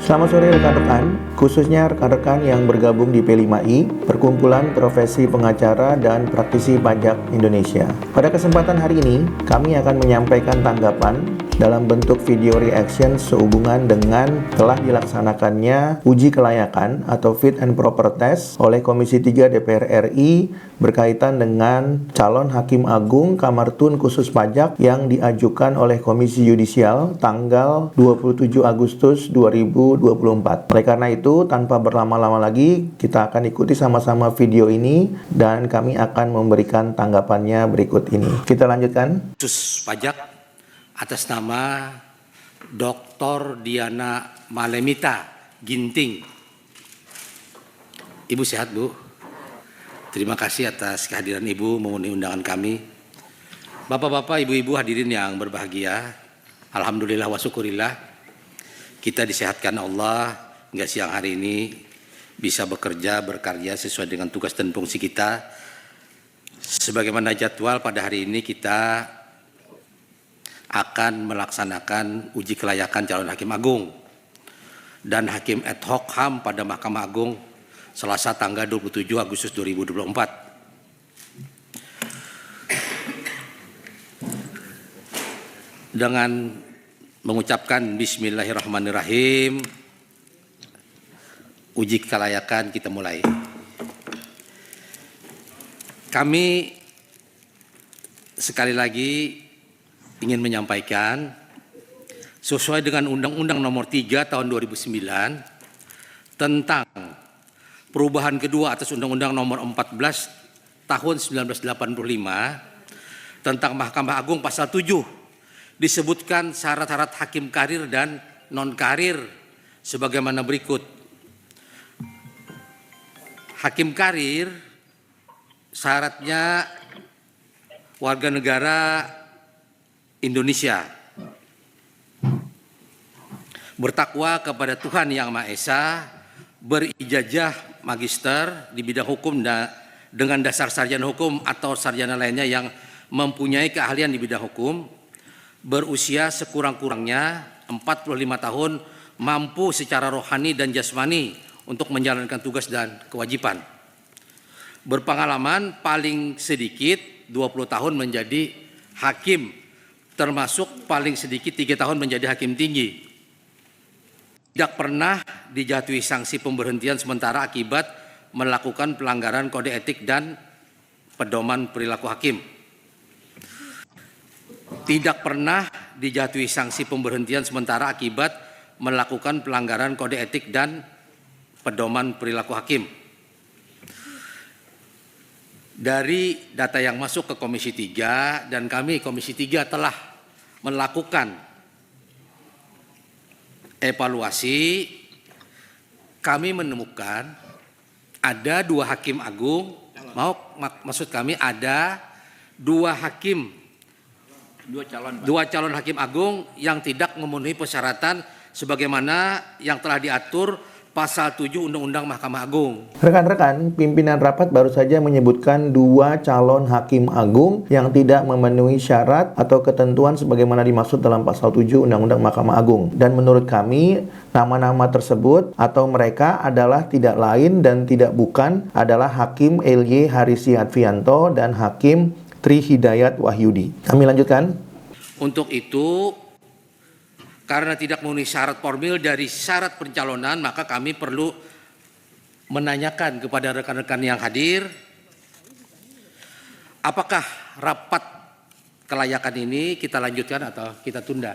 Selamat sore rekan-rekan, khususnya rekan-rekan yang bergabung di P5I, Perkumpulan Profesi Pengacara dan Praktisi Pajak Indonesia. Pada kesempatan hari ini, kami akan menyampaikan tanggapan dalam bentuk video reaction sehubungan dengan telah dilaksanakannya uji kelayakan atau fit and proper test oleh Komisi 3 DPR RI berkaitan dengan calon Hakim Agung Kamar Tun Khusus Pajak yang diajukan oleh Komisi Yudisial tanggal 27 Agustus 2024. Oleh karena itu, tanpa berlama-lama lagi, kita akan ikuti sama-sama video ini dan kami akan memberikan tanggapannya berikut ini. Kita lanjutkan. Khusus Pajak atas nama Dr. Diana Malemita Ginting. Ibu sehat, Bu? Terima kasih atas kehadiran Ibu memenuhi undangan kami. Bapak-bapak, ibu-ibu hadirin yang berbahagia, alhamdulillah wa syukurillah, kita disehatkan Allah hingga siang hari ini bisa berkarya sesuai dengan tugas dan fungsi kita. Sebagaimana jadwal pada hari ini kita akan melaksanakan uji kelayakan calon Hakim Agung dan Hakim ad hoc HAM pada Mahkamah Agung Selasa tanggal 27 Agustus 2024. Dengan mengucapkan Bismillahirrahmanirrahim, uji kelayakan kita mulai. Kami sekali lagi ingin menyampaikan sesuai dengan Undang-Undang Nomor 3 Tahun 2009 tentang perubahan kedua atas Undang-Undang Nomor 14 Tahun 1985 tentang Mahkamah Agung pasal 7 disebutkan syarat-syarat hakim karir dan non-karir sebagaimana berikut. Hakim karir syaratnya warga negara Indonesia, bertakwa kepada Tuhan Yang Maha Esa, berijazah magister di bidang hukum dengan dasar sarjana hukum atau sarjana lainnya yang mempunyai keahlian di bidang hukum, berusia sekurang-kurangnya 45 tahun, mampu secara rohani dan jasmani untuk menjalankan tugas dan kewajiban, berpengalaman paling sedikit 20 tahun menjadi hakim, termasuk paling sedikit 3 tahun menjadi hakim tinggi, tidak pernah dijatuhi sanksi pemberhentian sementara akibat melakukan pelanggaran kode etik dan pedoman perilaku hakim, tidak pernah dijatuhi sanksi pemberhentian sementara akibat melakukan pelanggaran kode etik dan pedoman perilaku hakim. Dari data yang masuk ke Komisi 3 dan kami Komisi 3 telah melakukan evaluasi, kami menemukan ada 2 hakim agung, maksud kami ada 2 calon hakim agung yang tidak memenuhi persyaratan sebagaimana yang telah diatur Pasal 7 Undang-Undang Mahkamah Agung. Rekan-rekan, pimpinan rapat baru saja menyebutkan 2 calon hakim agung yang tidak memenuhi syarat atau ketentuan sebagaimana dimaksud dalam Pasal 7 Undang-Undang Mahkamah Agung. Dan menurut kami, nama-nama tersebut atau mereka adalah tidak lain dan tidak bukan adalah Hakim L.Y. Harisy Advianto dan Hakim Tri Hidayat Wahyudi. Kami lanjutkan. Untuk itu, karena tidak memenuhi syarat formil dari syarat pencalonan, maka kami perlu menanyakan kepada rekan-rekan yang hadir, apakah rapat kelayakan ini kita lanjutkan atau kita tunda?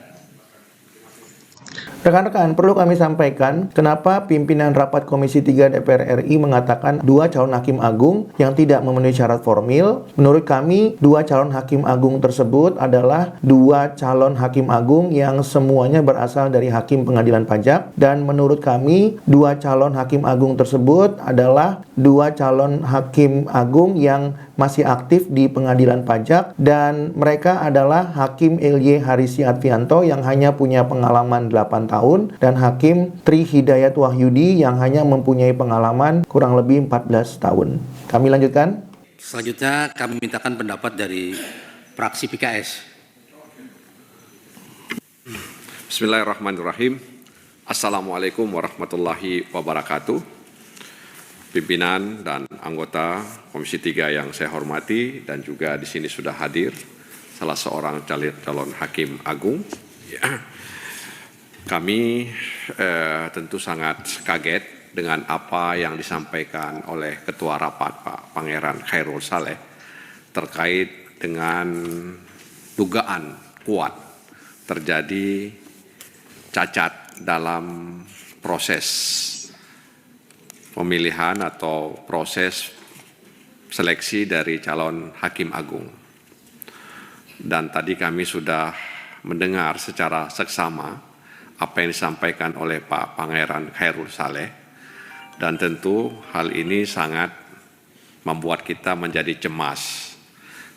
Rekan-rekan, perlu kami sampaikan kenapa pimpinan rapat Komisi 3 DPR RI mengatakan 2 calon hakim agung yang tidak memenuhi syarat formil. Menurut kami, 2 calon hakim agung tersebut adalah 2 calon hakim agung yang semuanya berasal dari hakim pengadilan pajak. Dan menurut kami, 2 calon hakim agung tersebut adalah 2 calon hakim agung yang masih aktif di pengadilan pajak, dan mereka adalah Hakim L.Y. Harisy Advianto yang hanya punya pengalaman 8 tahun dan Hakim Tri Hidayat Wahyudi yang hanya mempunyai pengalaman kurang lebih 14 tahun. Kami lanjutkan. Selanjutnya kami mintakan pendapat dari fraksi PKS. Bismillahirrahmanirrahim. Assalamualaikum warahmatullahi wabarakatuh. Pimpinan dan anggota Komisi 3 yang saya hormati dan juga di sini sudah hadir salah seorang calon hakim agung. Ya. Kami tentu sangat kaget dengan apa yang disampaikan oleh Ketua Rapat Pak Pangeran Khairul Saleh terkait dengan dugaan kuat terjadi cacat dalam proses pemilihan atau proses seleksi dari calon hakim agung. Dan tadi kami sudah mendengar secara seksama apa yang disampaikan oleh Pak Pangeran Khairul Saleh, dan tentu hal ini sangat membuat kita menjadi cemas.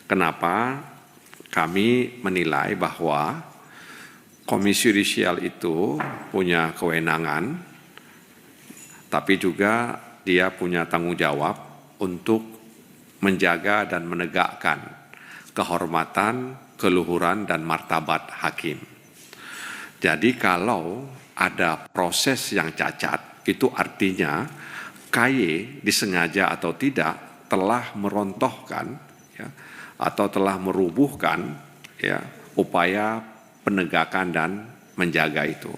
Kenapa? Kami menilai bahwa Komisi Yudisial itu punya kewenangan, tapi juga dia punya tanggung jawab untuk menjaga dan menegakkan kehormatan, keluhuran, dan martabat hakim. Jadi kalau ada proses yang cacat, itu artinya KY disengaja atau tidak telah merontohkan ya, atau telah merubuhkan ya, upaya penegakan dan menjaga itu.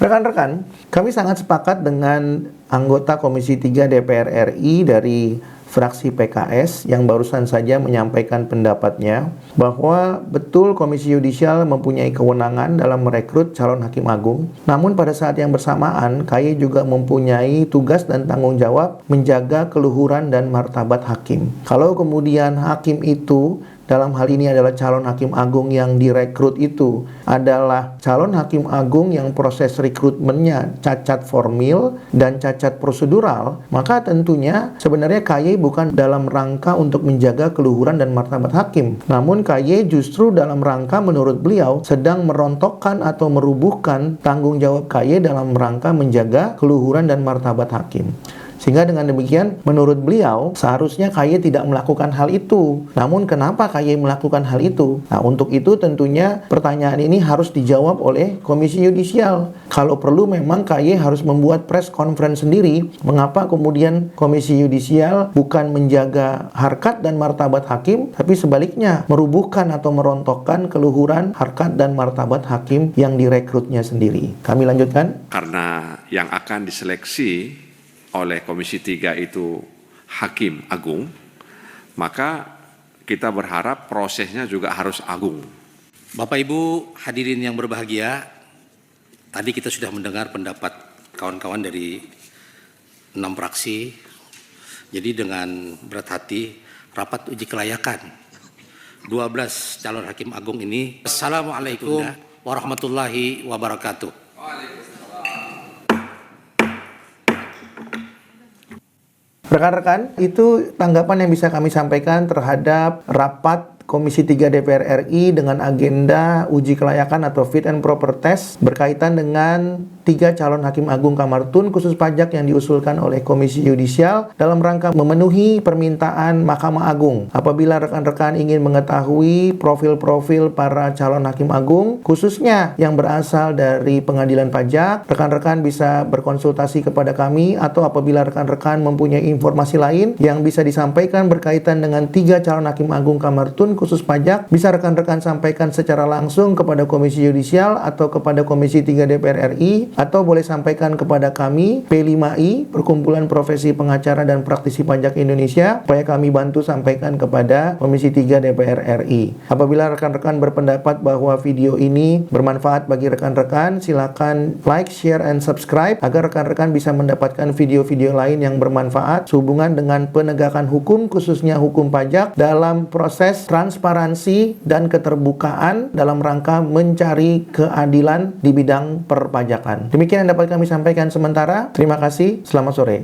Rekan-rekan, kami sangat sepakat dengan anggota Komisi 3 DPR RI dari fraksi PKS yang barusan saja menyampaikan pendapatnya bahwa betul Komisi Yudisial mempunyai kewenangan dalam merekrut calon hakim agung. Namun pada saat yang bersamaan, KY juga mempunyai tugas dan tanggung jawab menjaga keluhuran dan martabat hakim. Kalau kemudian hakim itu dalam hal ini adalah calon hakim agung yang direkrut itu adalah calon hakim agung yang proses rekrutmennya cacat formil dan cacat prosedural, maka tentunya sebenarnya KY bukan dalam rangka untuk menjaga keluhuran dan martabat hakim. Namun KY justru dalam rangka menurut beliau sedang merontokkan atau merubuhkan tanggung jawab KY dalam rangka menjaga keluhuran dan martabat hakim. Sehingga dengan demikian, menurut beliau, seharusnya KY tidak melakukan hal itu. Namun kenapa KY melakukan hal itu? Nah, untuk itu tentunya pertanyaan ini harus dijawab oleh Komisi Yudisial. Kalau perlu memang KY harus membuat press conference sendiri. Mengapa kemudian Komisi Yudisial bukan menjaga harkat dan martabat hakim, tapi sebaliknya merubuhkan atau merontokkan keluhuran, harkat dan martabat hakim yang direkrutnya sendiri. Kami lanjutkan. Karena yang akan diseleksi oleh Komisi 3 itu hakim agung, maka kita berharap prosesnya juga harus agung. Bapak Ibu hadirin yang berbahagia, tadi kita sudah mendengar pendapat kawan-kawan dari 6 fraksi. Jadi dengan berat hati rapat uji kelayakan 12 calon hakim agung ini. Assalamualaikum warahmatullahi wabarakatuh. Rekan-rekan, itu tanggapan yang bisa kami sampaikan terhadap rapat Komisi 3 DPR RI dengan agenda uji kelayakan atau fit and proper test berkaitan dengan 3 calon hakim agung Kamar Tun khusus pajak yang diusulkan oleh Komisi Yudisial dalam rangka memenuhi permintaan Mahkamah Agung. Apabila rekan-rekan ingin mengetahui profil-profil para calon hakim agung, khususnya yang berasal dari pengadilan pajak, rekan-rekan bisa berkonsultasi kepada kami, atau apabila rekan-rekan mempunyai informasi lain yang bisa disampaikan berkaitan dengan 3 calon hakim agung Kamar Tun khusus pajak, bisa rekan-rekan sampaikan secara langsung kepada Komisi Yudisial atau kepada Komisi 3 DPR RI, atau boleh sampaikan kepada kami P5I, Perkumpulan Profesi Pengacara dan Praktisi Pajak Indonesia, supaya kami bantu sampaikan kepada Komisi 3 DPR RI. Apabila rekan-rekan berpendapat bahwa video ini bermanfaat bagi rekan-rekan, silakan like, share, and subscribe agar rekan-rekan bisa mendapatkan video-video lain yang bermanfaat sehubungan dengan penegakan hukum, khususnya hukum pajak dalam proses transparansi dan keterbukaan dalam rangka mencari keadilan di bidang perpajakan. Demikian yang dapat kami sampaikan sementara. Terima kasih. Selamat sore.